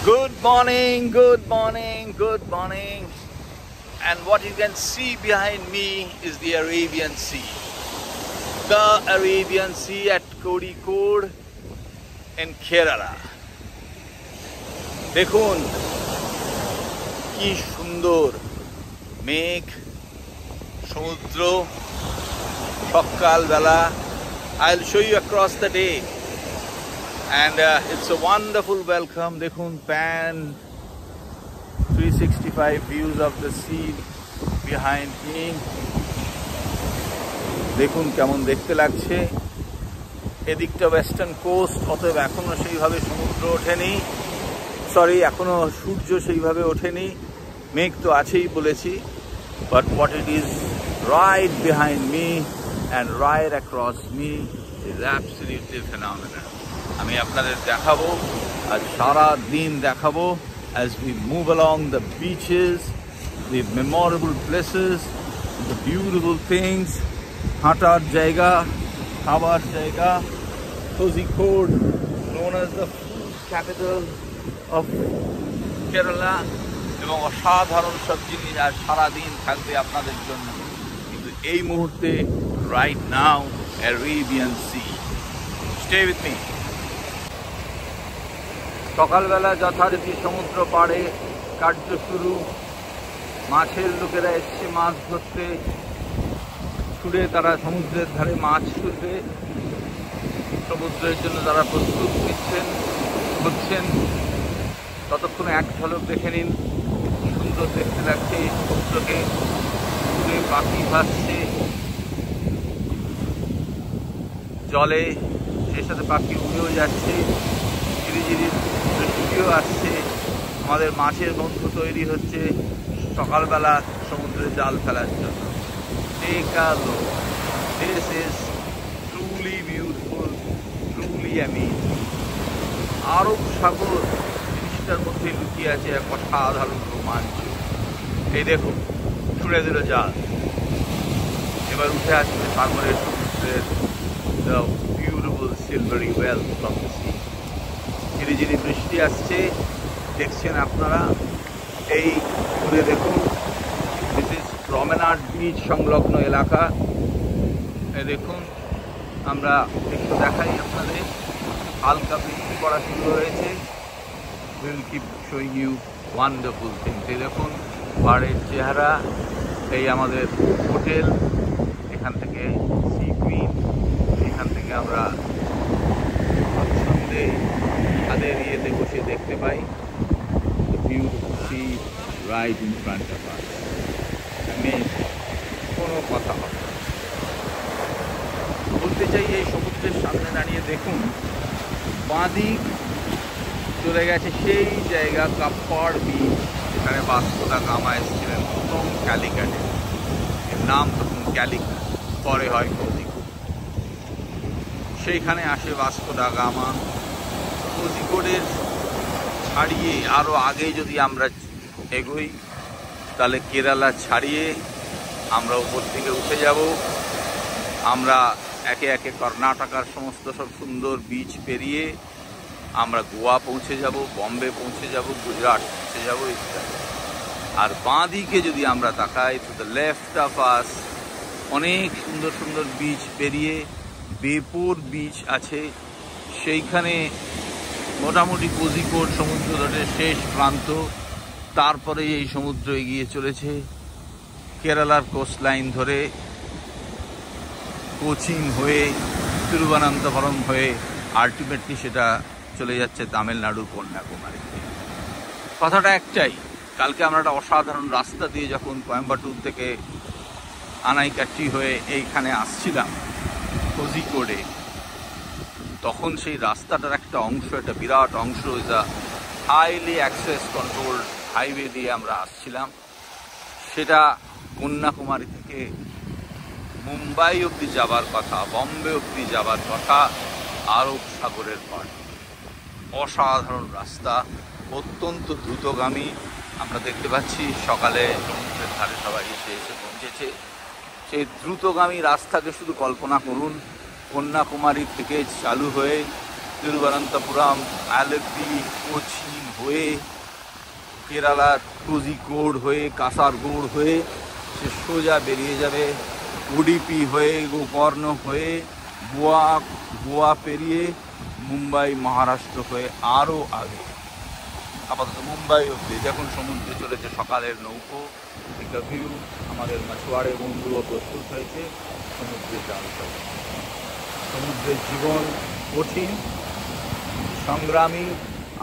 Good morning, good morning, good morning. And what you can see behind me is the Arabian Sea. The Arabian Sea at Kozhikode in Kerala. দেখুন কি সুন্দর মেঘ, সমুদ্র, সকালবেলা. I'll show you across the day. And it's a wonderful welcome. Dekhun pan 365 views of the sea behind me. Dekhun kemon dekhte lagche. এদিকটা western coast, অতএব এখনো সেইভাবে সমুদ্র ওঠেনি, সরি এখনো সূর্য সেইভাবে ওঠেনি, মেঘ তো আছেই বলেছি, but what it is right behind me and right across me is absolutely phenomenal. আমি আপনাদের দেখাবো, আজ সারা দিন দেখাবো as we move along the beaches, the memorable places, the beautiful things, হাঁটার জায়গা, খাবার জায়গা. Kozhikode, known as the food capital of Kerala, এবং অসাধারণ সব জিনিস আর সারাদিন থাকবে আপনাদের জন্য. কিন্তু এই মুহূর্তে right now Arabian Sea. Stay with me. সকালবেলা যথারীতি সমুদ্র পাড়ে কার্য শুরু. মাছের লোকেরা এসছে মাছ ধরতে, ছুড়ে তারা সমুদ্রের ধারে মাছ তুলবে, সমুদ্রের জন্য তারা প্রস্তুত হচ্ছেন. ততক্ষণে এক ঝলক দেখে নিন, সুন্দর দেখতে লাগছে এই সমুদ্রকে. দূরে পাখি ভাসছে জলে, সেই সাথে পাখি উড়েও যাচ্ছে, ঝিরিঝিরি বৃষ্টিও আসছে. আমাদের মাছের বন্ধু তৈরি হচ্ছে সকালবেলা সমুদ্রে জাল ফেলার জন্য. Take a look. This is truly beautiful, truly amazing. আরব সাগর জিনিসটার মধ্যে লুকিয়ে আছে এক অসাধারণ রোমাঞ্চ. এই দেখুন, ছুঁড়ে দিল জাল, এবার উঠে আসবে সাগরের সমুদ্রের the beautiful silvery wealth of the sea. ঝিরিঝিরি বৃষ্টি আসছে, দেখছেন আপনারা. এই ঘুরে দেখুন, দিস ইজ প্রমেনাড বিচ সংলগ্ন এলাকা. এই দেখুন, আমরা একটু দেখাই আপনাদের, হালকা বৃষ্টি পড়া শুরু হয়েছে. Will keep showing you wonderful things. এই দেখুন পাহাড়ের চেহারা, এই আমাদের হোটেল, এখান থেকে সি কুইন, এখান থেকে আমরা স্বচ্ছন্দে ছাদের ইয়েতে বসে দেখতে পাই beautiful sea right in front of us. কোনো কথা হবে না. বলতে চাই, এই সমুদ্রের সামনে দাঁড়িয়ে দেখুন, বাঁদিক চলে গেছে সেই জায়গা কাপ্পাড় বিচ, যেখানে ভাস্কো দা গামা এসেছিলেন প্রথম ক্যালিকাটে. এর নাম তখন ক্যালিকাট, পরে হয় কোজিকোড. সেইখানে আসে ভাস্কো দা গামা. কোজিকোডের ছাড়িয়ে আরও আগে যদি আমরা এগোই, তাহলে কেরালা ছাড়িয়ে আমরা উপর থেকে উঠে যাব. আমরা একে একে কর্ণাটকার সমস্ত সব সুন্দর বিচ পেরিয়ে আমরা গোয়া পৌঁছে যাব, বম্বে পৌঁছে যাব, গুজরাট পৌঁছে যাব ইত্যাদি. আর বাঁ দিকে যদি আমরা তাকাই, to the left of us, অনেক সুন্দর সুন্দর বিচ পেরিয়ে বেপুর বিচ আছে. সেইখানে মোটামুটি কোজিকোড সমুদ্র তটের শেষ প্রান্ত. তারপরে এই সমুদ্র এগিয়ে চলেছে কেরালার কোস্টলাইন ধরে, কোচিন হয়ে, তিরুবনন্তপুরম হয়ে, আলটিমেটলি সেটা চলে যাচ্ছে তামিলনাড়ুর কন্যাকুমারীতে. কথাটা একটাই, কালকে আমরা একটা অসাধারণ রাস্তা দিয়ে যখন কোয়েম্বাটুর থেকে আনাইকাটি হয়ে এইখানে আসছিলাম কোজিকোডে, তখন সেই রাস্তাটার একটা অংশ, একটা বিরাট অংশ, is a highly access control highway দিয়ে আমরা আসছিলাম. সেটা কন্যাকুমারী থেকে মুম্বাই অবধি যাবার কথা, বম্বে অবধি যাবার কথা, আরব সাগরের পাড়. অসাধারণ রাস্তা, অত্যন্ত দ্রুতগামী. আমরা দেখতে পাচ্ছি সকালে সমুদ্রের ধারে সবাই এসে পৌঁছেছে. সেই দ্রুতগামী রাস্তাকে শুধু কল্পনা করুন, কন্যাকুমারী থেকে চালু হয়ে तिरुवनंतपुरम, आलेप्पी, कोचीन হয়ে কেরালার কোজিকোড হয়ে কাসারগোড় হয়ে সে সোজা বেরিয়ে যাবে উডুপি হয়ে গোকর্ণ হয়ে গোয়া পেরিয়ে মুম্বাই মহারাষ্ট্র হয়ে আরও আগে আপাতত মুম্বাই অবধি যখন সমুদ্রে চলেছে সকালের নৌকো একটা ভিউ আমাদের মাছুয়াড়ে বন্ধুও প্রস্তুত হয়েছে সমুদ্রে চাল করে। সমুদ্রের জীবন কঠিন সংগ্রামী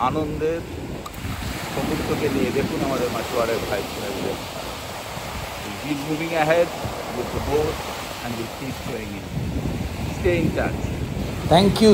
আনন্দের সমুদ্রকে নিয়ে দেখুন আমাদের মাছুয়াড়ের ভাই বোনেদের keep moving ahead with the boat and we'll keep going in. Stay in touch. Thank you.